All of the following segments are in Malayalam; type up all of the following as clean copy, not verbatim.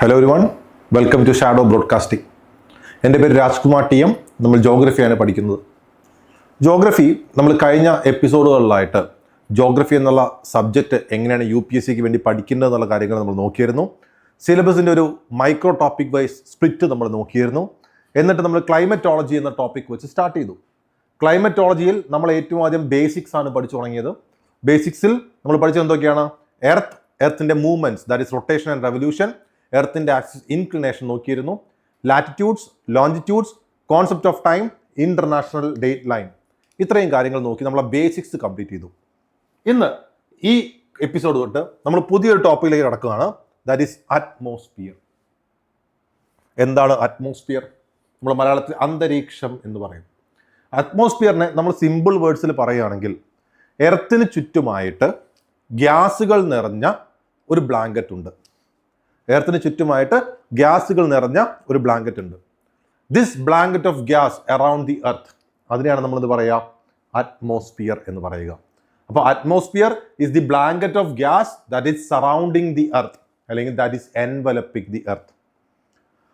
Hello everyone, welcome to shadow broadcasting. എൻ്റെ പേര് രാജ്കുമാർ ടി എം. നമ്മൾ ജോഗ്രഫിയാണ് പഠിക്കുന്നത്. ജോഗ്രഫി നമ്മൾ കഴിഞ്ഞ എപ്പിസോഡുകളിലായിട്ട് ജോഗ്രഫി എന്നുള്ള സബ്ജക്റ്റ് എങ്ങനെയാണ് UPSC വേണ്ടി പഠിക്കേണ്ടത് എന്നുള്ള കാര്യങ്ങൾ നമ്മൾ നോക്കിയിരുന്നു. സിലബസിൻ്റെ ഒരു മൈക്രോ ടോപ്പിക് വൈസ് സ്പ്ലിറ്റ് നമ്മൾ നോക്കിയിരുന്നു. എന്നിട്ട് നമ്മൾ ക്ലൈമറ്റോളജി എന്ന ടോപ്പിക് വെച്ച് സ്റ്റാർട്ട് ചെയ്തു. ക്ലൈമറ്റോളജിയിൽ നമ്മൾ ഏറ്റവും ആദ്യം ബേസിക്സ് ആണ് പഠിച്ചു തുടങ്ങിയത്. ബേസിക്സിൽ നമ്മൾ പഠിച്ചത് എന്തൊക്കെയാണ്? എർത്തിൻ്റെ movements, that is rotation and revolution, എർത്തിൻ്റെ ആക്സിസ് ഇൻക്ലിനേഷൻ നോക്കിയിരുന്നു. Latitudes, longitudes, concept of time, international date line, ഇത്രയും കാര്യങ്ങൾ നോക്കി നമ്മൾ ബേസിക്സ് കംപ്ലീറ്റ് ചെയ്തു. ഇന്ന് ഈ എപ്പിസോഡ് തൊട്ട് നമ്മൾ പുതിയൊരു ടോപ്പിക്കിലേക്ക് കിടക്കുകയാണ്. That is atmosphere. എന്താണ് അറ്റ്മോസ്ഫിയർ? നമ്മൾ മലയാളത്തിൽ അന്തരീക്ഷം എന്ന് പറയും. അറ്റ്മോസ്ഫിയറിനെ നമ്മൾ സിമ്പിൾ വേർഡ്സിൽ പറയുകയാണെങ്കിൽ എർത്തിന് ചുറ്റുമായിട്ട് ഗ്യാസുകൾ നിറഞ്ഞ ഒരു ബ്ലാങ്കറ്റ് ഉണ്ട്. എർത്തിന് ചുറ്റുമായിട്ട് ഗ്യാസുകൾ നിറഞ്ഞ ഒരു ബ്ലാങ്കറ്റ് ഉണ്ട്. This blanket of gas around the earth, അതിനെയാണ് നമ്മളത് പറയുക അറ്റ്മോസ്ഫിയർ എന്ന് പറയുക. അപ്പോൾ atmosphere is the blanket of gas that is surrounding the earth, അല്ലെങ്കിൽ ദാറ്റ് ഈസ് എൻവലപ്പിംഗ് ദി എർത്ത്.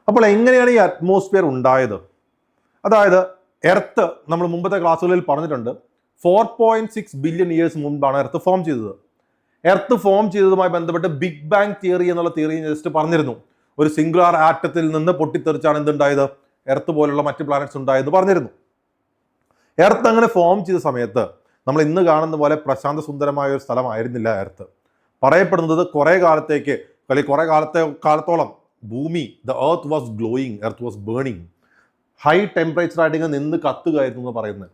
അപ്പോൾ എങ്ങനെയാണ് ഈ അറ്റ്മോസ്ഫിയർ ഉണ്ടായത്? അതായത് എർത്ത് നമ്മൾ മുമ്പത്തെ ക്ലാസ്സുകളിൽ പറഞ്ഞിട്ടുണ്ട്, 4.6 ബില്യൺ ഇയേഴ്സ് മുൻപാണ് എർത്ത് ഫോം ചെയ്തത്. എർത്ത് ഫോം ചെയ്തതുമായി ബന്ധപ്പെട്ട് ബിഗ് ബാങ് തിയറി എന്നുള്ള തിയറി ജസ്റ്റ് പറഞ്ഞിരുന്നു. ഒരു സിംഗുലാർ ആറ്റത്തിൽ നിന്ന് പൊട്ടിത്തെറിച്ചാണ് എന്തുണ്ടായത്? എർത്ത് പോലുള്ള മറ്റ് പ്ലാനറ്റ്സ് ഉണ്ടായെന്ന് പറഞ്ഞിരുന്നു. എർത്ത് അങ്ങനെ ഫോം ചെയ്ത സമയത്ത് നമ്മൾ ഇന്ന് കാണുന്ന പോലെ പ്രശാന്ത സുന്ദരമായ ഒരു സ്ഥലമായിരുന്നില്ല എർത്ത്. പറയപ്പെടുന്നത് കുറേ കാലത്തേക്ക്, അല്ലെങ്കിൽ കുറേ കാലത്തോളം ഭൂമി, the earth was glowing, earth was burning, high temperature ആയിട്ട് ഇങ്ങനെ നിന്ന് കത്തുകയായിരുന്നു എന്ന് പറയുന്നത്.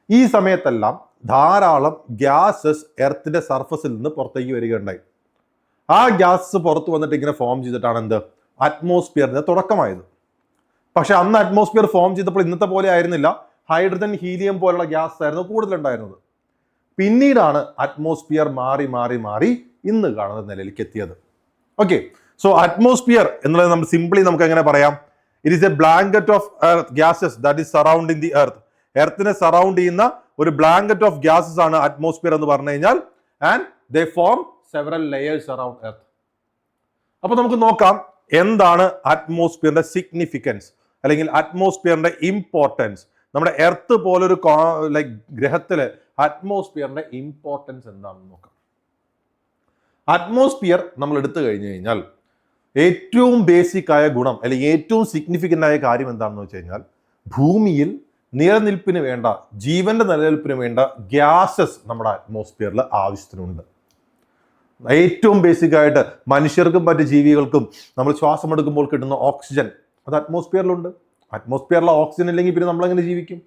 ഈ സമയത്തെല്ലാം ധാരാളം ഗ്യാസസ് എർത്തിന്റെ സർഫസിൽ നിന്ന് പുറത്തേക്ക് വരികയുണ്ടായി. ആ ഗ്യാസ് പുറത്ത് വന്നിട്ട് ഇങ്ങനെ ഫോം ചെയ്തിട്ടാണ് എന്ത് അറ്റ്മോസ്ഫിയറിന്റെ തുടക്കമായത്. പക്ഷെ അന്ന് അറ്റ്മോസ്ഫിയർ ഫോം ചെയ്തപ്പോൾ ഇന്നത്തെ പോലെ ആയിരുന്നില്ല. ഹൈഡ്രജൻ, ഹീലിയം പോലുള്ള ഗ്യാസ് ആയിരുന്നു കൂടുതലുണ്ടായിരുന്നത്. പിന്നീടാണ് അറ്റ്മോസ്ഫിയർ മാറി മാറി മാറി ഇന്ന് കാണുന്ന നിലയിലേക്ക് എത്തിയത്. ഓക്കെ, സോ അറ്റ്മോസ്ഫിയർ എന്നുള്ളത് നമ്മൾ സിംപ്ലി നമുക്ക് എങ്ങനെ പറയാം? It is a blanket of gases that is surrounding the earth. എർത്തിനെ സറൗണ്ട് ചെയ്യുന്ന ഒരു ബ്ലാങ്കറ്റ് ഓഫ് ഗ്യാസസ് ആണ് അറ്റ്മോസ്ഫിയർ എന്ന് പറഞ്ഞു കഴിഞ്ഞാൽ. And they form several layers around earth. അപ്പൊ നമുക്ക് നോക്കാം എന്താണ് അറ്റ്മോസ്ഫിയറിന്റെ സിഗ്നിഫിക്കൻസ്, അല്ലെങ്കിൽ അറ്റ്മോസ്ഫിയറിന്റെ ഇമ്പോർട്ടൻസ്. നമ്മുടെ എർത്ത് പോലൊരു ഗ്രഹത്തില് അറ്റ്മോസ്ഫിയറിന്റെ ഇമ്പോർട്ടൻസ് എന്താണെന്ന് നോക്കാം. അറ്റ്മോസ്ഫിയർ നമ്മൾ എടുത്തു കഴിഞ്ഞു കഴിഞ്ഞാൽ ഏറ്റവും ബേസിക് ആയ ഗുണം, അല്ലെങ്കിൽ ഏറ്റവും സിഗ്നിഫിക്കൻ്റ് ആയ കാര്യം എന്താണെന്ന് വെച്ച് കഴിഞ്ഞാൽ, ഭൂമിയിൽ നിലനിൽപ്പിന് വേണ്ട, ജീവന്റെ നിലനിൽപ്പിന് വേണ്ട ഗ്യാസസ് നമ്മുടെ അറ്റ്മോസ്ഫിയറിൽ ആവശ്യത്തിനുണ്ട്. ഏറ്റവും ബേസിക് ആയിട്ട് മനുഷ്യർക്കും മറ്റ് ജീവികൾക്കും നമ്മൾ ശ്വാസം എടുക്കുമ്പോൾ കിട്ടുന്ന ഓക്സിജൻ അത് അറ്റ്മോസ്ഫിയറിലുണ്ട്. അറ്റ്മോസ്ഫിയറിലെ ഓക്സിജൻ ഇല്ലെങ്കിൽ പിന്നെ നമ്മളെങ്ങനെ ജീവിക്കും?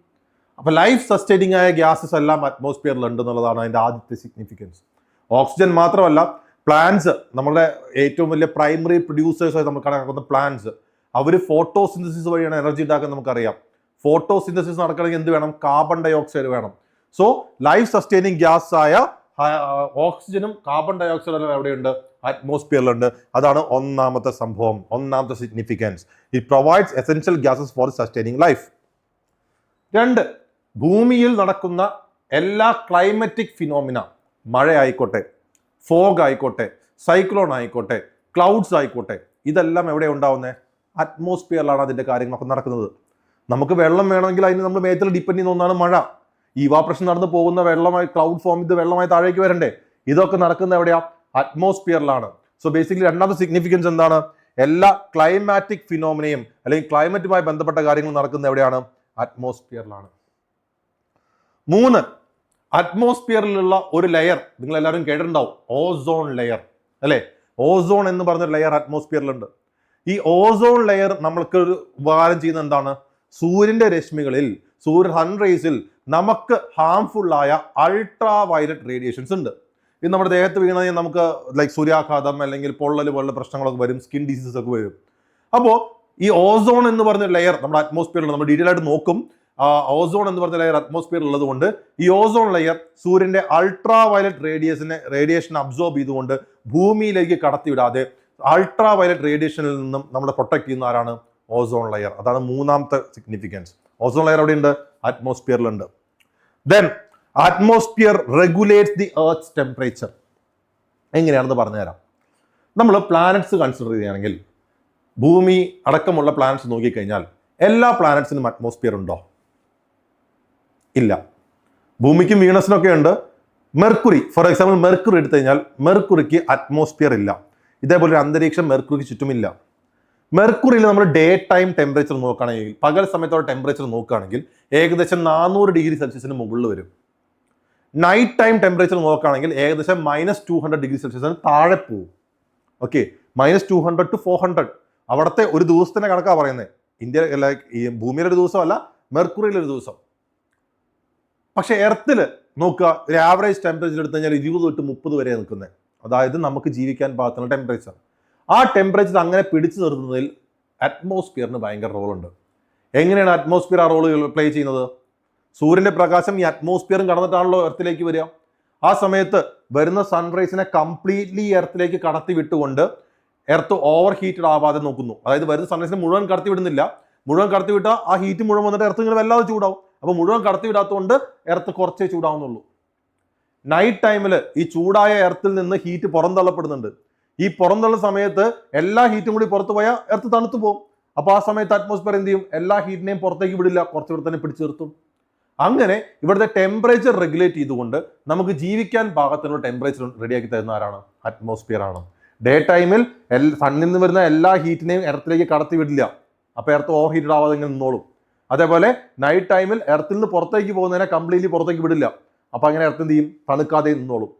അപ്പോൾ ലൈഫ് സസ്റ്റൈനിങ് ആയ ഗ്യാസസ് എല്ലാം അറ്റ്മോസ്ഫിയറിലുണ്ട് എന്നുള്ളതാണ് അതിൻ്റെ ആദ്യത്തെ സിഗ്നിഫിക്കൻസ്. ഓക്സിജൻ മാത്രമല്ല, പ്ലാന്റ്സ്, നമ്മുടെ ഏറ്റവും വലിയ പ്രൈമറി പ്രൊഡ്യൂസേഴ്സായി നമ്മൾ കണക്കാക്കുന്ന പ്ലാന്റ്സ്, അവർ ഫോട്ടോസിന്തസിസ് വഴിയാണ് എനർജി ഉണ്ടാക്കുന്നത്. നമുക്കറിയാം, ഫോട്ടോസിന്തസിസ് നടക്കണമെങ്കിൽ എന്ത് വേണം? കാർബൺ ഡൈ ഓക്സൈഡ് വേണം. സോ ലൈഫ് സസ്റ്റൈനിങ് ഗ്യാസ് ആയ ഓക്സിജനും കാർബൺ ഡൈ ഓക്സൈഡും എവിടെയുണ്ട്? അറ്റ്മോസ്ഫിയറിലുണ്ട്. അതാണ് ഒന്നാമത്തെ സംഭവം, ഒന്നാമത്തെ significance. It provides essential gases for sustaining life. 2, ഭൂമിയിൽ നടക്കുന്ന എല്ലാ ക്ലൈമറ്റിക് ഫിനോമിന, മഴ ആയിക്കോട്ടെ, ഫോഗ് ആയിക്കോട്ടെ, സൈക്ലോൺ ആയിക്കോട്ടെ, ക്ലൗഡ്സ് ആയിക്കോട്ടെ, ഇതെല്ലാം എവിടെ ഉണ്ടാവുന്നത്? അറ്റ്മോസ്ഫിയറിലാണ് അതിൻ്റെ കാര്യങ്ങളൊക്കെ നടക്കുന്നത്. നമുക്ക് വെള്ളം വേണമെങ്കിൽ അതിന് നമ്മൾ മേത്തിൽ ഡിപ്പെൻഡ് ചെയ്യുന്ന ഒന്നാണ് മഴ. ഇവാപറേഷൻ നടന്നു പോകുന്ന വെള്ളമായി, ക്ലൗഡ് ഫോം ചെയ്ത് വെള്ളമായി താഴേക്ക് വരണ്ടേ? ഇതൊക്കെ നടക്കുന്ന എവിടെയാ? അറ്റ്മോസ്ഫിയറിലാണ്. സോ ബേസിക്കലി രണ്ടാമത്തെ സിഗ്നിഫിക്കൻസ് എന്താണ്? എല്ലാ ക്ലൈമാറ്റിക് ഫിനോമിനയും അല്ലെങ്കിൽ ക്ലൈമറ്റുമായി ബന്ധപ്പെട്ട കാര്യങ്ങൾ നടക്കുന്ന എവിടെയാണ്? അറ്റ്മോസ്ഫിയറിലാണ്. 3, അറ്റ്മോസ്ഫിയറിലുള്ള ഒരു ലെയർ നിങ്ങൾ എല്ലാവരും കേട്ടിട്ടുണ്ടാവും, ഓസോൺ ലെയർ അല്ലേ? ഓസോൺ എന്ന് പറഞ്ഞൊരു ലെയർ അറ്റ്മോസ്ഫിയറിലുണ്ട്. ഈ ഓസോൺ ലെയർ നമ്മൾക്ക് ഒരു ഉപകാരം ചെയ്യുന്ന എന്താണ്? സൂര്യന്റെ രശ്മികളിൽ, സൺറൈസിൽ നമുക്ക് ഹാംഫുൾ ആയ അൾട്രാ വയലറ്റ് റേഡിയേഷൻസ് ഉണ്ട്. ഇത് നമ്മുടെ ദേഹത്ത് വീണ നമുക്ക് സൂര്യാഘാതം അല്ലെങ്കിൽ പൊള്ളൽ പോലുള്ള പ്രശ്നങ്ങളൊക്കെ വരും, സ്കിൻ ഡിസീസസ് ഒക്കെ വരും. അപ്പോൾ ഈ ഓസോൺ എന്ന് പറഞ്ഞ ലെയർ നമ്മുടെ അറ്റ്മോസ്ഫിയറിൽ നമ്മൾ ഡീറ്റെയിൽ ആയിട്ട് നോക്കും. ഓസോൺ എന്ന് പറഞ്ഞ ലെയർ അറ്റ്മോസ്ഫിയറിൽ ഉള്ളത് കൊണ്ട് ഈ ഓസോൺ ലെയർ സൂര്യന്റെ അൾട്രാ വയലറ്റ് റേഡിയേഷൻ അബ്സോർബ് ചെയ്തുകൊണ്ട് ഭൂമിയിലേക്ക് കടത്തിവിടാതെ അൾട്രാ വയലറ്റ് റേഡിയേഷനിൽ നിന്നും നമ്മളെ പ്രൊട്ടക്ട് ചെയ്യുന്ന ആരാണ്? Ozone layer. അതാണ് മൂന്നാമത്തെ സിഗ്നിഫിക്കൻസ്. ഓസോൺ ലെയർ എവിടെയുണ്ട്? അറ്റ്മോസ്ഫിയറിലുണ്ട്. Then atmosphere regulates the earth temperature. എങ്ങനെയാണെന്ന് പറഞ്ഞുതരാം. നമ്മൾ പ്ലാനറ്റ്സ് കൺസിഡർ ചെയ്യുകയാണെങ്കിൽ ഭൂമി അടക്കമുള്ള പ്ലാനറ്റ്സ് നോക്കിക്കഴിഞ്ഞാൽ എല്ലാ പ്ലാനറ്റ്സിനും അറ്റ്മോസ്ഫിയർ ഉണ്ടോ? ഇല്ല. ഭൂമിക്കും വീണസിനൊക്കെ ഉണ്ട്. മെർക്കുറി, ഫോർ എക്സാമ്പിൾ മെർക്കുറി എടുത്തു കഴിഞ്ഞാൽ മെർക്കുറിക്ക് അറ്റ്മോസ്ഫിയർ ഇല്ല. ഇതേപോലെ ഒരു അന്തരീക്ഷം മെർക്കുറിക്ക് ചുറ്റുമില്ല. മെർക്കുറിയിൽ നമ്മൾ ഡേ ടൈം ടെമ്പറേച്ചർ നോക്കുകയാണെങ്കിൽ, പകൽ സമയത്തോടെ ടെമ്പറേച്ചർ നോക്കുകയാണെങ്കിൽ ഏകദേശം 400 ഡിഗ്രി സെൽഷ്യസിന് മുകളിൽ വരും. നൈറ്റ് ടൈം ടെമ്പറേച്ചർ നോക്കുകയാണെങ്കിൽ ഏകദേശം -200 ഡിഗ്രി സെൽഷ്യസിന് താഴെ പോകും. Okay, -200 to 400. അവിടുത്തെ ഒരു ദിവസത്തിന്റെ കണക്കാണ് പറയുന്നത്. ഇന്ത്യ ഈ ഭൂമിയിലെ ഒരു ദിവസമല്ല, മെർക്കുറിയിലെ ഒരു ദിവസം. പക്ഷെ എർത്തിൽ നോക്കുക, ഒരു ആവറേജ് ടെമ്പറേച്ചർ എടുത്തു കഴിഞ്ഞാൽ 20 തൊട്ട് 30 വരെ നിൽക്കുന്നത്. അതായത് നമുക്ക് ജീവിക്കാൻ പാകത്തുന്ന ടെമ്പറേച്ചർ. ആ ടെമ്പറേച്ചർ അങ്ങനെ പിടിച്ചു നിർത്തുന്നതിൽ അറ്റ്മോസ്ഫിയറിന് ഭയങ്കര റോളുണ്ട്. എങ്ങനെയാണ് അറ്റ്മോസ്ഫിയർ ആ റോൾ പ്ലേ ചെയ്യുന്നത്? സൂര്യന്റെ പ്രകാശം ഈ അറ്റ്മോസ്ഫിയറും കടന്നിട്ടാണല്ലോ എർത്തിലേക്ക് വരിക. ആ സമയത്ത് വരുന്ന സൺറൈസിനെ കംപ്ലീറ്റ്ലി എർത്തിലേക്ക് കടത്തി വിട്ടുകൊണ്ട് എർത്ത് ഓവർ ഹീറ്റഡ് ആവാതെ നോക്കുന്നു. അതായത് വരുന്ന സൺറൈസിനെ മുഴുവൻ കടത്തി വിടുന്നില്ല. മുഴുവൻ കടത്തി വിട്ടാൽ ആ ഹീറ്റ് മുഴുവൻ വന്നിട്ട് എർത്ത് ഇങ്ങനെ വല്ലാതെ ചൂടാവും. അപ്പൊ മുഴുവൻ കടത്തി വിടാത്തതുകൊണ്ട് എർത്ത് കുറച്ചേ ചൂടാവുന്നുള്ളൂ. നൈറ്റ് ടൈമിൽ ഈ ചൂടായ എർത്തിൽ നിന്ന് ഹീറ്റ് പുറന്തള്ളപ്പെടുന്നുണ്ട്. ഈ പുറന്തള്ളുന്ന സമയത്ത് എല്ലാ ഹീറ്റും കൂടി പുറത്തു പോയാൽ എർത്ത് തണുത്തു പോകും. അപ്പൊ ആ സമയത്ത് അറ്റ്മോസ്ഫിയർ എന്ത് ചെയ്യും? എല്ലാ ഹീറ്റിനെയും പുറത്തേക്ക് വിടില്ല, കുറച്ചുകൂടെ തന്നെ പിടിച്ചു നിർത്തും. അങ്ങനെ ഇവിടുത്തെ ടെമ്പറേച്ചർ റെഗുലേറ്റ് ചെയ്തുകൊണ്ട് നമുക്ക് ജീവിക്കാൻ പാകത്തിനുള്ള ടെമ്പറേച്ചർ റെഡിയാക്കി തരുന്ന ആരാണ്? അറ്റ്മോസ്ഫിയർ ആണ്. ഡേ ടൈമിൽ സണ്ണിൽ നിന്ന് വരുന്ന എല്ലാ ഹീറ്റിനെയും എർത്തിലേക്ക് കടത്തി വിടില്ല. അപ്പൊ എർത്ത് ഓവർ ഹീറ്റഡ് ആവാതെ ഇങ്ങനെ നിന്നോളും. അതേപോലെ നൈറ്റ് ടൈമിൽ എർത്തിൽ നിന്ന് പുറത്തേക്ക് പോകുന്നതിനെ കംപ്ലീറ്റ്ലി പുറത്തേക്ക് വിടില്ല. അപ്പൊ അങ്ങനെ എർത്ത് എന്ത് ചെയ്യും? തണുക്കാതെ നിന്നോളും.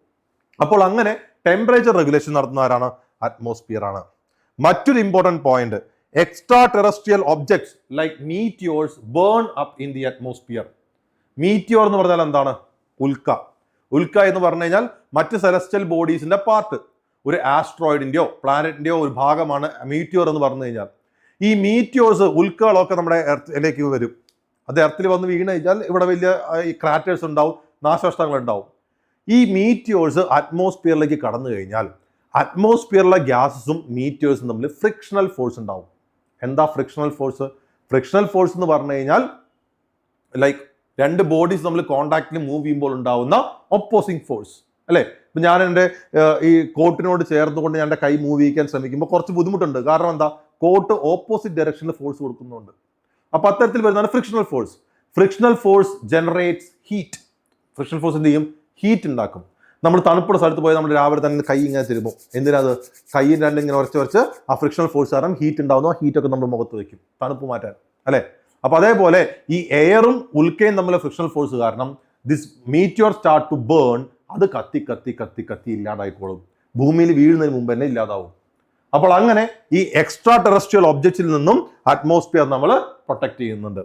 അപ്പോൾ അങ്ങനെ ടെമ്പറേച്ചർ റെഗുലേഷൻ നടത്തുന്ന ആരാണ്? അറ്റ്മോസ്ഫിയർ ആണ്. മറ്റൊരു important point, extra terrestrial objects like meteors burn up in the atmosphere. Meteor എന്ന് പറഞ്ഞാൽ എന്താണ്? ഉൽക്ക. ഉൽക്ക എന്ന് പറഞ്ഞു കഴിഞ്ഞാൽ മറ്റ് സെലസ്റ്റ്യൽ ബോഡീസിന്റെ പാർട്ട്, ഒരു ആസ്ട്രോയിഡിന്റെയോ പ്ലാനറ്റിന്റെയോ ഒരു ഭാഗമാണ് മീറ്റിയോർ എന്ന് പറഞ്ഞു കഴിഞ്ഞാൽ. ഈ മീറ്റിയോർസ്, ഉൽക്കകളൊക്കെ നമ്മുടെ എർത്തിലേക്ക് വരും. അത് എർത്തിൽ വന്ന് വീണ് കഴിഞ്ഞാൽ ഇവിടെ വലിയ ക്രാറ്റേഴ്സ് ഉണ്ടാവും, നാശനഷ്ടങ്ങൾ ഉണ്ടാവും. ഈ മീറ്റിയോർസ് അറ്റ്മോസ്ഫിയറിലേക്ക് കടന്നു കഴിഞ്ഞാൽ അറ്റ്മോസ്ഫിയറിലെ ഗ്യാസസും മീറ്റിയോഴ്സും തമ്മിൽ ഫ്രിക്ഷണൽ ഫോഴ്സ് ഉണ്ടാവും. എന്താ ഫ്രിക്ഷണൽ ഫോഴ്സ്? ഫ്രിക്ഷണൽ ഫോഴ്സ് എന്ന് പറഞ്ഞു കഴിഞ്ഞാൽ ലൈക്ക് രണ്ട് ബോഡീസ് നമ്മൾ കോണ്ടാക്റ്റിൽ മൂവ് ചെയ്യുമ്പോൾ ഉണ്ടാവുന്ന ഒപ്പോസിങ് ഫോഴ്സ് അല്ലേ? ഇപ്പം ഞാൻ എൻ്റെ ഈ കോട്ടിനോട് ചേർന്നുകൊണ്ട് ഞാൻ എൻ്റെ കൈ മൂവ് ചെയ്യിക്കാൻ ശ്രമിക്കുമ്പോൾ കുറച്ച് ബുദ്ധിമുട്ടുണ്ട്. കാരണം എന്താ? കോട്ട് ഓപ്പോസിറ്റ് ഡയറക്ഷനിൽ ഫോഴ്സ് കൊടുക്കുന്നുണ്ട്. അപ്പോൾ അത്തരത്തിൽ വരുന്നതാണ് frictional force. Frictional force generates heat. Frictional force എന്ത് ചെയ്യും? ഹീറ്റ് ഉണ്ടാക്കും. നമ്മൾ തണുപ്പുള്ള സ്ഥലത്ത് പോയാൽ നമ്മൾ രാവിലെ തന്നെ കൈ ഇങ്ങനെ തരുമ്പോൾ എന്തിനാത്? കൈ രണ്ടും ഇങ്ങനെ ഉരച്ച് ആ ഫ്രിക്ഷണൽ ഫോഴ്സ് കാരണം ഹീറ്റ് ഉണ്ടാവുന്നു. ആ ഹീറ്റൊക്കെ നമ്മൾ മുഖത്ത് വയ്ക്കും തണുപ്പ് മാറ്റാൻ അല്ലേ? അപ്പൊ അതേപോലെ ഈ എയറും ഉൽക്കയും തമ്മിലെ ഫ്രിക്ഷണൽ ഫോഴ്സ് കാരണം this meteor start to burn. അത് കത്തി കത്തി കത്തി കത്തി ഇല്ലാണ്ടായിക്കോളും. ഭൂമിയിൽ വീഴുന്നതിന് മുമ്പ് തന്നെ ഇല്ലാതാവും. അപ്പോൾ അങ്ങനെ ഈ എക്സ്ട്രാ ടെറസ്ട്രിയൽ ഒബ്ജക്റ്റിൽ നിന്നും അറ്റ്മോസ്ഫിയർ നമ്മൾ പ്രൊട്ടക്ട് ചെയ്യുന്നുണ്ട്.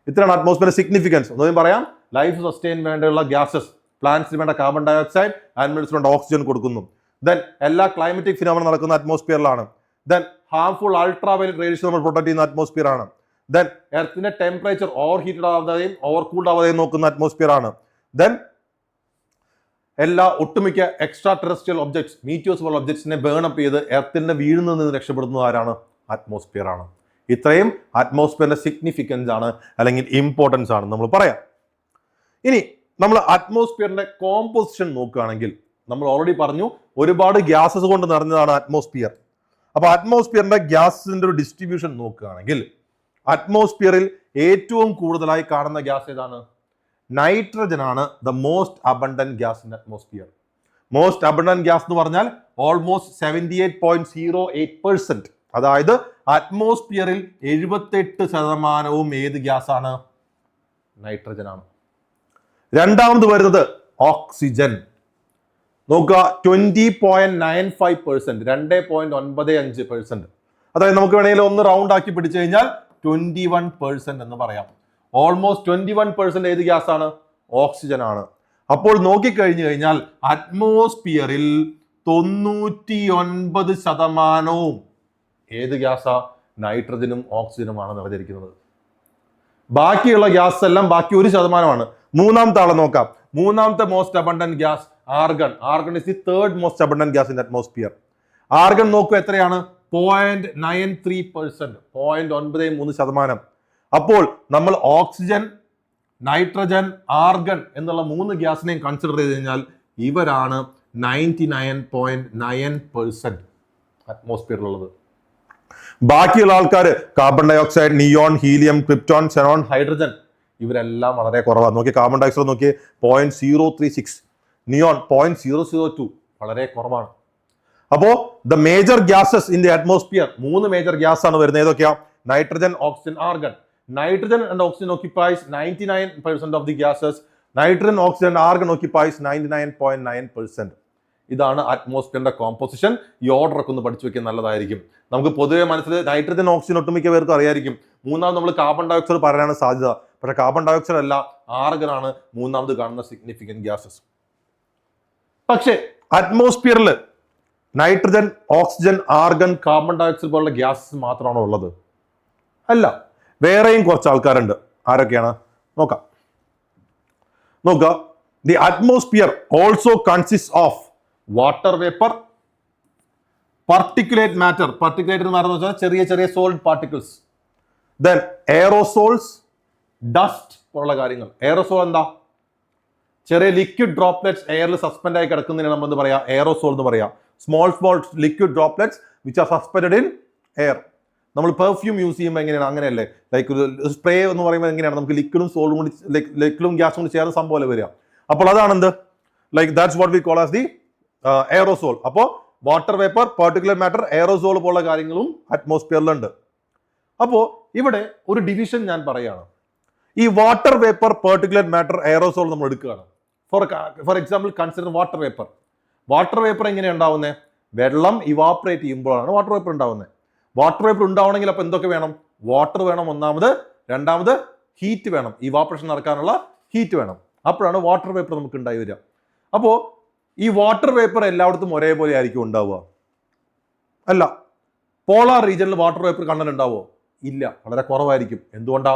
ഇത്രയാണ് അറ്റ്മോസ്ഫിയർ സിഗ്നിഫിക്കൻസ്. ഒന്നും പറയാം, ലൈഫ് സസ്റ്റെയിൻ വേണ്ടിയുള്ള ഗ്യാസസ്, പ്ലാന്റ്സിന് വേണ്ട കാർബൺ ഡൈ ഓക്സൈഡ്, ആനിമൽസിന് വേണ്ട ഓക്സിജൻ കൊടുക്കുന്നു. ദെൻ എല്ലാ ക്ലൈമറ്റിക് ഫിനോമിന നടക്കുന്ന അറ്റ്മോസ്ഫിയറിലാണ്. ദെൻ ഹാർംഫുൾ അൾട്രാവയലറ്റ് റേഡിയേഷൻ നമ്മൾ പ്രൊട്ടക്ട് ചെയ്യുന്ന അറ്റ്മോസ്ഫിയർ ആണ്. ദെൻ എർത്തിന്റെ ടെമ്പറേച്ചർ ഓവർ ഹീറ്റഡ് ആവാതെയും ഓവർ കൂൾഡ് ആവാതെയും നോക്കുന്ന അറ്റ്മോസ്ഫിയർ ആണ്. ദെൻ എല്ലാ ഒട്ടുമിക്ക എക്സ്ട്രാ ടെറസ്ട്രിയൽ ഒബ്ജക്ട്സ്, മീറ്റിയോസ് പോലുള്ള ഒബ്ജക്ട്സിനെ ബേൺ അപ്പ് ചെയ്ത് എർത്തിന്റെ വീഴുന്നതിൽ നിന്ന് രക്ഷപ്പെടുന്നത് ആരാണ്? അറ്റ്മോസ്ഫിയർ ആണ്. ഇത്രയും അറ്റ്മോസ്ഫിയറിന്റെ സിഗ്നിഫിക്കൻസ് ആണ് അല്ലെങ്കിൽ ഇമ്പോർട്ടൻസ് ആണ് നമ്മൾ പറയാം. ഇനി നമ്മൾ അറ്റ്മോസ്ഫിയറിന്റെ കോമ്പോസിഷൻ നോക്കുകയാണെങ്കിൽ നമ്മൾ ഓൾറെഡി പറഞ്ഞു ഒരുപാട് ഗ്യാസസ് കൊണ്ട് നിറഞ്ഞതാണ് അറ്റ്മോസ്ഫിയർ. അപ്പൊ അറ്റ്മോസ്ഫിയറിന്റെ ഗ്യാസിന്റെ ഒരു ഡിസ്ട്രിബ്യൂഷൻ നോക്കുകയാണെങ്കിൽ അറ്റ്മോസ്ഫിയറിൽ ഏറ്റവും കൂടുതലായി കാണുന്ന ഗ്യാസ് ഏതാണ്? നൈട്രജൻ ആണ് the most abundant gas in atmosphere. Most abundant gas എന്ന് പറഞ്ഞാൽ ഓൾമോസ്റ്റ് 78.08%. അതായത് അറ്റ്മോസ്ഫിയറിൽ 78% ഏത് ഗ്യാസ് ആണ്? നൈട്രജൻ ആണ്. രണ്ടാമത് വരുന്നത് ഓക്സിജൻ. നോക്കുക, 20.95%, 2.95%. അതായത് നമുക്ക് വേണമെങ്കിൽ ഒന്ന് റൗണ്ട് ആക്കി പിടിച്ചു കഴിഞ്ഞാൽ 21% എന്ന് പറയാം. ഓൾമോസ്റ്റ് 21% ഏത് ഗ്യാസ് ആണ്? ഓക്സിജൻ ആണ്. അപ്പോൾ നോക്കിക്കഴിഞ്ഞു കഴിഞ്ഞാൽ അറ്റ്മോസ്ഫിയറിൽ 99% ഏത് ഗ്യാസാ? നൈട്രജനും ഓക്സിജനുമാണ് നിറഞ്ഞിരിക്കുന്നത്. ബാക്കിയുള്ള ഗ്യാസ് എല്ലാം ബാക്കി 1%. മൂന്നാമത്തെ ആളെ നോക്കാം. മൂന്നാമത്തെ most abundant gas argon. Argon is the third most abundant gas in atmosphere. Argon നോക്കൂ എത്രയാണ്? 0.93%, 0.93%. അപ്പോൾ നമ്മൾ ഓക്സിജൻ, നൈട്രജൻ, ആർഗൺ എന്നുള്ള 3 ഗ്യാസിനെയും കൺസിഡർ ചെയ്ത് കഴിഞ്ഞാൽ ഇവരാണ് 99.9% അറ്റ്മോസ്ഫിയറിലുള്ളത്. ബാക്കിയുള്ള ആൾക്കാർ carbon dioxide, neon, helium, krypton, xenon, hydrogen ഇവരെല്ലാം വളരെ കുറവാണ്. നോക്കി കാർബൺ ഡൈ ഓക്സൈഡ് നോക്കി 0.036, നിയോൺ 0.002 വളരെ കുറവാണ്. അപ്പോ the major gases in the atmosphere, 3 major gas ആണ് വരുന്നത്. ഏതൊക്കെയാ? Nitrogen, oxygen, argon. Nitrogen and oxygen occupies 99% of the gases. Nitrogen, oxygen and argon occupies 99.9%. ഇതാണ് അറ്റ്മോസ്ഫിയറിന്റെ കോമ്പോസിഷൻ. ഈ ഓർഡർ ഒക്കെ ഒന്ന് പഠിച്ചു വെക്കാൻ നല്ലതായിരിക്കും. നമുക്ക് പൊതുവെ മനസ്സിൽ നൈട്രജൻ, ഓക്സിജൻ ഒട്ടുമിക്ക പേർക്കും അറിയായിരിക്കും. മൂന്നാമത് നമ്മൾ കാർബൺ ഡൈ ഓക്സൈഡ് പറയാനാണ് സാധ്യത. പക്ഷേ കാർബൺ ഡൈ ഓക്സൈഡ് അല്ല, ആർഗൺ ആണ് മൂന്നാമത് കാണുന്ന സിഗ്നിഫിക്കന്റ് ഗ്യാസസ്. പക്ഷേ അറ്റ്മോസ്ഫിയറിൽ nitrogen, oxygen, argon, carbon dioxide പോലുള്ള ഗ്യാസസ് മാത്രമാണോ ഉള്ളത്? അല്ല, വേറെയും കുറച്ച് ആൾക്കാരുണ്ട്. ആരൊക്കെയാണ് നോക്കാം. The atmosphere also consist of water vapour, particulate matter, particulate എന്ന് പറഞ്ഞാൽ ചെറിയ ചെറിയ solid particles, then aerosols, dust പോലുള്ള കാര്യങ്ങൾ. എയറോസോൾ എന്താ? ചെറിയ ലിക്വിഡ് ഡ്രോപ്ലെറ്റ്സ് എയറിൽ സസ്പെൻഡ് ആയി കിടക്കുന്നതിന് നമ്മൾ എന്ത് പറയാ? എയറോസോൾ എന്ന് പറയാം. Small liquid droplets which are suspended in air. നമ്മൾ പെർഫ്യൂം യൂസ് ചെയ്യുമ്പോൾ എങ്ങനെയാണ്? അങ്ങനെയല്ലേ, ലൈക്ക് ഒരു സ്പ്രേ എന്ന് പറയുമ്പോൾ എങ്ങനെയാണ്? നമുക്ക് ലിക്വിഡും സോളും കൂടി, ലിക്വിഡും ഗ്യാസും കൂടി ചേർന്ന സംഭവം പോലെ വരിക. അപ്പോൾ അതാണ് എന്ത്? Like that's what we call as the aerosol. അപ്പോൾ water vapour, particulate matter, aerosol പോലുള്ള കാര്യങ്ങളും അറ്റ്മോസ്ഫിയറിലുണ്ട്. അപ്പോൾ ഇവിടെ ഒരു ഡിവിഷൻ ഞാൻ പറയുകയാണ്. ഈ water vapour, particulate matter, aerosol നമ്മൾ എടുക്കുകയാണ്. For example consider water vapour. Water vapour എങ്ങനെയാണ് ഉണ്ടാവുന്നത്? വെള്ളം ഇവാപ്പറേറ്റ് ചെയ്യുമ്പോഴാണ് വാട്ടർ വേപ്പർ ഉണ്ടാവുന്നത്. വാട്ടർ വേപ്പർ ഉണ്ടാവണമെങ്കിൽ അപ്പൊ എന്തൊക്കെ വേണം? വാട്ടർ വേണം ഒന്നാമത്, രണ്ടാമത് ഹീറ്റ് വേണം, ഇവാപ്പറേഷൻ നടക്കാനുള്ള ഹീറ്റ് വേണം. അപ്പോഴാണ് വാട്ടർ വേപ്പർ നമുക്ക് ഉണ്ടായി വരിക. അപ്പോൾ ഈ വാട്ടർ വേപ്പർ എല്ലായിടത്തും ഒരേപോലെ ആയിരിക്കും ഉണ്ടാവുക? അല്ല. പോളാർ റീജിയനിൽ വാട്ടർ വേപ്പർ കണ്ടന്റ് ഉണ്ടാവുമോ? ഇല്ല, വളരെ കുറവായിരിക്കും. എന്തുകൊണ്ടാ?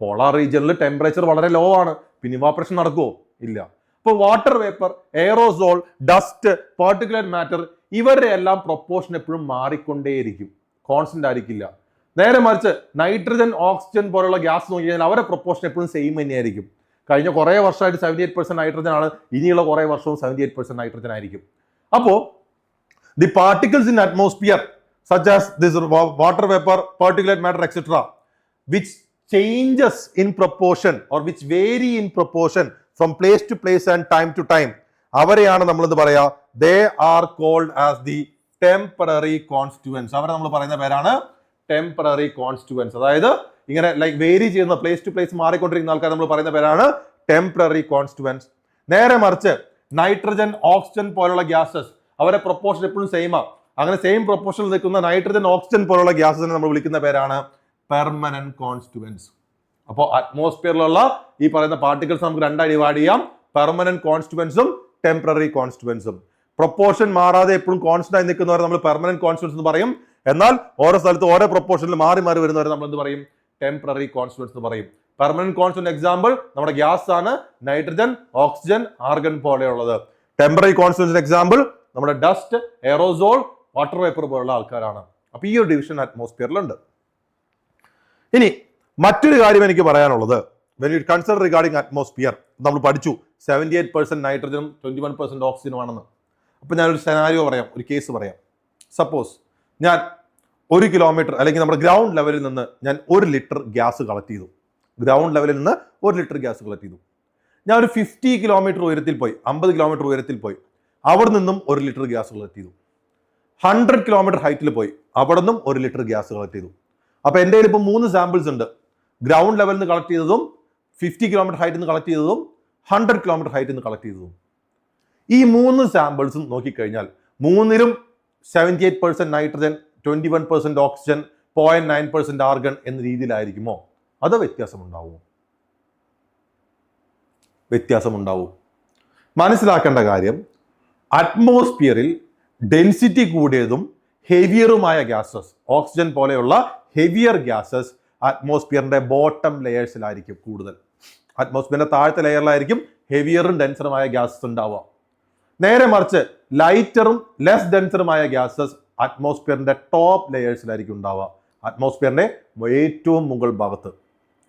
പോളാർ റീജിയനിൽ ടെമ്പറേച്ചർ വളരെ ലോ ആണ്. പിന്നെ ഇവാപ്പറേഷൻ നടക്കുമോ? ഇല്ല. അപ്പോൾ water vapour, aerosol, dust, particulate matter ഇവരുടെ എല്ലാം പ്രൊപ്പോർഷൻ എപ്പോഴും മാറിക്കൊണ്ടേയിരിക്കും, കോൺസ്റ്റന്റ് ആയിരിക്കില്ല. നേരെ മറിച്ച് നൈട്രജൻ, ഓക്സിജൻ പോലുള്ള ഗ്യാസ് നോക്കി കഴിഞ്ഞാൽ അവരുടെ പ്രൊപ്പോർഷൻ എപ്പോഴും സെയിം തന്നെയായിരിക്കും. കഴിഞ്ഞ കുറേ വർഷമായിട്ട് 78% നൈട്രജൻ ആണ്, ഇനിയുള്ള കുറേ വർഷവും 78% നൈട്രജൻ ആയിരിക്കും. അപ്പോൾ the particles in atmosphere such as this water vapour, particulate matter etcetera which changes in proportion or which vary in proportion from place to place and time to time, അവരെയാണ് നമ്മൾ എന്ത് പറയാ? They are called as the temporary constituents. അവരെ നമ്മൾ പറയുന്ന പേരാണ് ടെമ്പററി കോൺസ്റ്റുവൻസ്. അതായത് ഇങ്ങനെ ലൈക്ക് വേരി ചെയ്യുന്ന, പ്ലേസ് ടു പ്ലേസ് മാറിക്കൊണ്ടിരിക്കുന്ന ആൾക്കാർ നമ്മൾ പറയുന്ന പേരാണ് ടെമ്പററി കോൺസ്റ്റുവൻസ്. നേരെ മറിച്ച് നൈട്രജൻ, ഓക്സിജൻ പോലുള്ള ഗ്യാസസ് അവരെ പ്രൊപ്പോർഷൻ എപ്പോഴും സെയിമാണ്. അങ്ങനെ സെയിം പ്രൊപ്പോർഷനിൽ നിൽക്കുന്ന നൈട്രജൻ, ഓക്സിജൻ പോലുള്ള ഗ്യാസസിനെ നമ്മൾ വിളിക്കുന്ന പേരാണ് പെർമനന്റ് കോൺസ്റ്റുവൻസ്. അപ്പോൾ അറ്റ്മോസ്ഫിയറിലുള്ള ഈ പറയുന്ന പാർട്ടിക്കിൾസ് നമുക്ക് രണ്ടായി ഡിവൈഡ് ചെയ്യാം: പെർമനന്റ് കോൺസ്റ്റുവൻസും ടെമ്പററി കോൺസ്റ്റുവൻസും. പ്രൊപ്പോർഷൻ മാറാതെ എപ്പോഴും കോൺസ്റ്റന്റ് ആയി നിൽക്കുന്നവരെ നമ്മൾ പെർമനന്റ് കോൺസ്റ്റുവൻസ് എന്ന് പറയും. എന്നാൽ ഓരോ സ്ഥലത്ത് ഓരോ പ്രൊപ്പോർഷനിൽ മാറി മാറി വരുന്നവരെ നമ്മൾ എന്ത് പറയും? ടെമ്പററി കോൺസ്റ്റുവൻസ് എന്ന് പറയും. പെർമനന്റ് കോൺസ്റ്റുവന്റ് എക്സാമ്പിൾ നമ്മുടെ ഗ്യാസ് ആണ്, നൈട്രജൻ, ഓക്സിജൻ, ആർഗൺ പോലെയുള്ളത്. ടെമ്പററി കോൺസ്റ്റുവൻസ് എക്സാമ്പിൾ നമ്മുടെ ഡസ്റ്റ്, എയറോസോൾ, വാട്ടർ വേപ്പർ പോലുള്ള ആൾക്കാരാണ്. അപ്പൊ ഈ ഒരു ഡിവിഷൻ അറ്റ്മോസ്ഫിയറിലുണ്ട്. ഇനി മറ്റൊരു കാര്യം എനിക്ക് പറയാനുള്ളത്, when you consider regarding atmosphere, നമ്മൾ പഠിച്ചു 78% നൈട്രജനും 21% ഓക്സിജനും ആണെന്ന്. അപ്പൊ ഞാനൊരു സെനാരിയോ പറയാം, ഒരു കേസ് പറയാം. സപ്പോസ് ഞാൻ 1 കിലോമീറ്റർ അല്ലെങ്കിൽ നമ്മുടെ ഗ്രൗണ്ട് ലെവലിൽ നിന്ന് ഞാൻ 1 ലിറ്റർ ഗ്യാസ് കളക്ട് ചെയ്തു. ഗ്രൗണ്ട് ലെവലിൽ നിന്ന് 1 ലിറ്റർ ഗ്യാസ് കളക്ട് ചെയ്തു. ഞാൻ ഒരു 50 കിലോമീറ്റർ ഉയരത്തിൽ പോയി, 50 കിലോമീറ്റർ ഉയരത്തിൽ പോയി, അവിടെ നിന്നും 1 ലിറ്റർ ഗ്യാസ് കളക്ട് ചെയ്തു. 100 കിലോമീറ്റർ ഹൈറ്റിൽ പോയി, അവിടെ നിന്നും 1 ലിറ്റർ ഗ്യാസ് കളക്ട് ചെയ്തു. അപ്പൊ എൻ്റെ കയ്യിൽ ഇപ്പോൾ 3 സാമ്പിൾസ് ഉണ്ട്. ഗ്രൗണ്ട് ലെവലിൽ നിന്ന് കളക്ട് ചെയ്തതും, 50 കിലോമീറ്റർ ഹൈറ്റിൽ നിന്ന് കളക്ട് ചെയ്തതും, 100 കിലോമീറ്റർ ഹൈറ്റിൽ നിന്ന് കളക്ട് ചെയ്തതും. ഈ 3 സാമ്പിൾസും നോക്കിക്കഴിഞ്ഞാൽ 3ലും 78% നൈട്രജൻ, 21% ഓക്സിജൻ, 0.9% ആർഗൺ എന്ന രീതിയിലായിരിക്കുമോ? അതോ വ്യത്യാസമുണ്ടാവുമോ? വ്യത്യാസമുണ്ടാവും. മനസ്സിലാക്കേണ്ട കാര്യം, അറ്റ്മോസ്ഫിയറിൽ ഡെൻസിറ്റി കൂടിയതും ഹെവിയറുമായ ഗ്യാസസ്, ഓക്സിജൻ പോലെയുള്ള ഹെവിയർ ഗ്യാസസ് അറ്റ്മോസ്ഫിയറിന്റെ ബോട്ടം ലെയേഴ്സിലായിരിക്കും കൂടുതൽ. അറ്റ്മോസ്ഫിയറിന്റെ താഴത്തെ ലെയറിലായിരിക്കും ഹെവിയറും ഡെൻസറുമായ ഗ്യാസസ് ഉണ്ടാവുക. നേരെ മറിച്ച് ലൈറ്ററും ലെസ് ഡെൻസറുമായ ഗ്യാസസ് അറ്റ്മോസ്ഫിയറിന്റെ ടോപ്പ് ലെയേഴ്സിലായിരിക്കും ഉണ്ടാവുക, അറ്റ്മോസ്ഫിയറിന്റെ ഏറ്റവും മുകൾ ഭാഗത്ത്.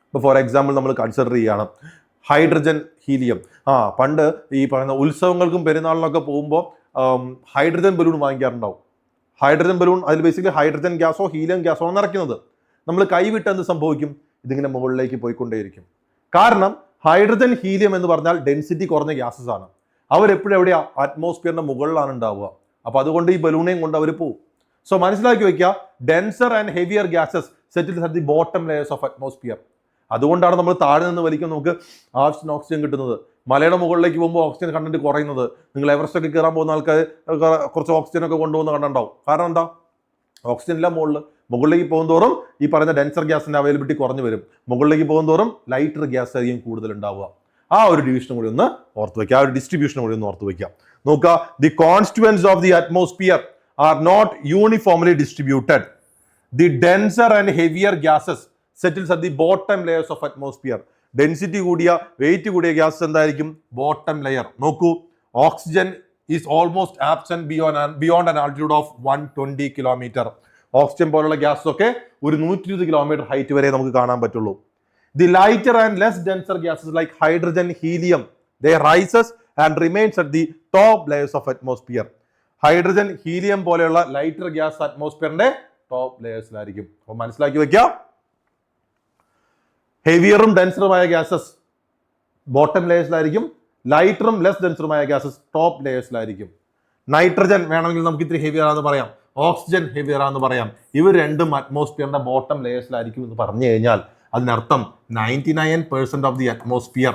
ഇപ്പോൾ ഫോർ എക്സാമ്പിൾ നമ്മൾ കൺസിഡർ ചെയ്യുകയാണ് ഹൈഡ്രജൻ, ഹീലിയം. പണ്ട് ഈ പറയുന്ന ഉത്സവങ്ങൾക്കും പെരുന്നാളിനൊക്കെ പോകുമ്പോൾ ഹൈഡ്രജൻ ബലൂൺ വാങ്ങിക്കാറുണ്ടാവും. ഹൈഡ്രജൻ ബലൂൺ അതിൽ ബേസിക്കലി ഹൈഡ്രജൻ ഗ്യാസോ ഹീലിയം ഗ്യാസോ ആണ് നിറയ്ക്കുന്നത്. നമ്മൾ കൈവിട്ട് എന്ത് സംഭവിക്കും? ഇതിങ്ങനെ മുകളിലേക്ക് പോയിക്കൊണ്ടേയിരിക്കും. കാരണം ഹൈഡ്രജൻ ഹീലിയം എന്ന് പറഞ്ഞാൽ ഡെൻസിറ്റി കുറഞ്ഞ ഗ്യാസസ് ആണ്. അവരെപ്പോഴും എവിടെയാ? അറ്റ്മോസ്ഫിയറിന്റെ മുകളിലാണ് ഉണ്ടാവുക. അപ്പൊ അതുകൊണ്ട് ഈ ബലൂണേയും കൊണ്ട് അവർ പോകും. സോ മനസ്സിലാക്കി വെക്കുക, denser and heavier gases settles at the bottom layers of atmosphere. അതുകൊണ്ടാണ് നമ്മൾ താഴെ നിന്ന് വലിക്കുമ്പോൾ നമുക്ക് ആവശ്യത്തിന് ഓക്സിജൻ കിട്ടുന്നത്. മലയുടെ മുകളിലേക്ക് പോകുമ്പോൾ ഓക്സിജൻ കണ്ടന്റ് കുറയുന്നത്. നിങ്ങൾ എവറസ്റ്റ് ഒക്കെ കയറാൻ പോകുന്ന ആൾക്കാർ കുറച്ച് ഓക്സിജൻ ഒക്കെ കൊണ്ടുപോകുന്ന കണ്ടുണ്ടാവും. കാരണം എന്താ? ഓക്സിജൻ ഇല്ല മുകളിലേക്ക് പോകുന്തോറും ഈ പറയുന്ന ഡെൻസർ ഗ്യാസിന്റെ അവൈലബിലിറ്റി കുറഞ്ഞു വരും. മുകളിലേക്ക് പോകുന്തോറും ലൈറ്റർ ഗ്യാസ് ആയിരിക്കും കൂടുതൽ ഉണ്ടാവുക. ആ ഒരു ഡിവിഷനും കൂടി ഒന്ന് ഓർത്ത് വയ്ക്കുക, ആ ഒരു ഡിസ്ട്രിബ്യൂഷനും കൂടി ഒന്ന് ഓർത്ത് വയ്ക്കുക. നോക്കുക, the constituents of the atmosphere are not uniformly distributed. The denser and heavier gases settles at the bottom layers of atmosphere. Density കൂടിയ വെയിറ്റ് കൂടിയ ഗ്യാസ് എന്തായിരിക്കും? Bottom layer. നോക്കൂ, oxygen is almost absent beyond an altitude of 120 kilometre. Oxygen പോലുള്ള ഗ്യാസ് ഒക്കെ ഒരു 120 കിലോമീറ്റർ ഹൈറ്റ് വരെ നമുക്ക് കാണാൻ പറ്റുള്ളൂ. The lighter and less denser gases like hydrogen, helium, they rises and remains at the top layers of atmosphere. Hydrogen, helium പോലെയുള്ള ലൈറ്റർ ഗ്യാസ് അറ്റ്മോസ്ഫിയറിന്റെ ടോപ്പ് ലെയേഴ്സിലായിരിക്കും. അപ്പൊ മനസ്സിലാക്കി വെക്കുക, ഹെവിയറും ഡെൻസറുമായ ഗ്യാസസ് ബോട്ടം ലെയേഴ്സിലായിരിക്കും, ലൈറ്ററും ലെസ് ഡെൻസറുമായ ഗ്യാസസ് ടോപ്പ് ലെയേഴ്സിലായിരിക്കും. നൈട്രജൻ വേണമെങ്കിൽ നമുക്ക് ഇത്തിരി ഹെവിയർ ആണെന്ന് പറയാം, ഓക്സിജൻ ഹെവിയർ ആണെന്ന് പറയാം. ഇവർ രണ്ടും അറ്റ്മോസ്ഫിയറിന്റെ ബോട്ടം ലെയേഴ്സിലായിരിക്കും എന്ന് പറഞ്ഞു കഴിഞ്ഞാൽ അതിനർത്ഥം 99% ഓഫ് ദി അറ്റ്മോസ്ഫിയർ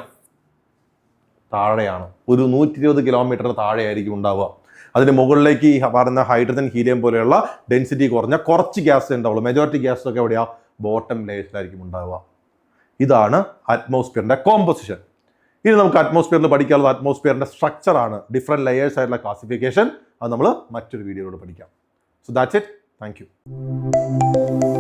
താഴെയാണ്. ഒരു 120 കിലോമീറ്ററിന് താഴെയായിരിക്കും ഉണ്ടാവുക. അതിന് മുകളിലേക്ക് ഈ പറയുന്ന ഹൈഡ്രജൻ, ഹീലിയം പോലെയുള്ള ഡെൻസിറ്റി കുറഞ്ഞ കുറച്ച് ഗ്യാസ് ഉണ്ടാവുള്ളൂ. മെജോറിറ്റി ഗ്യാസ് ഒക്കെ എവിടെയാ? ബോട്ടം ലെയേഴ്സിലായിരിക്കും ഉണ്ടാവുക. ഇതാണ് അറ്റ്മോസ്ഫിയറിന്റെ കോമ്പോസിഷൻ. ഇനി നമുക്ക് അറ്റ്മോസ്ഫിയറിൽ പഠിക്കാനുള്ളത് അറ്റ്മോസ്ഫിയറിന്റെ സ്ട്രക്ചർ ആണ്. ഡിഫറെന്റ് ലെയേഴ്സ് ആയിട്ടുള്ള ക്ലാസിഫിക്കേഷൻ അത് നമ്മൾ മറ്റൊരു വീഡിയോയിലൂടെ പഠിക്കാം. So that's it. Thank you.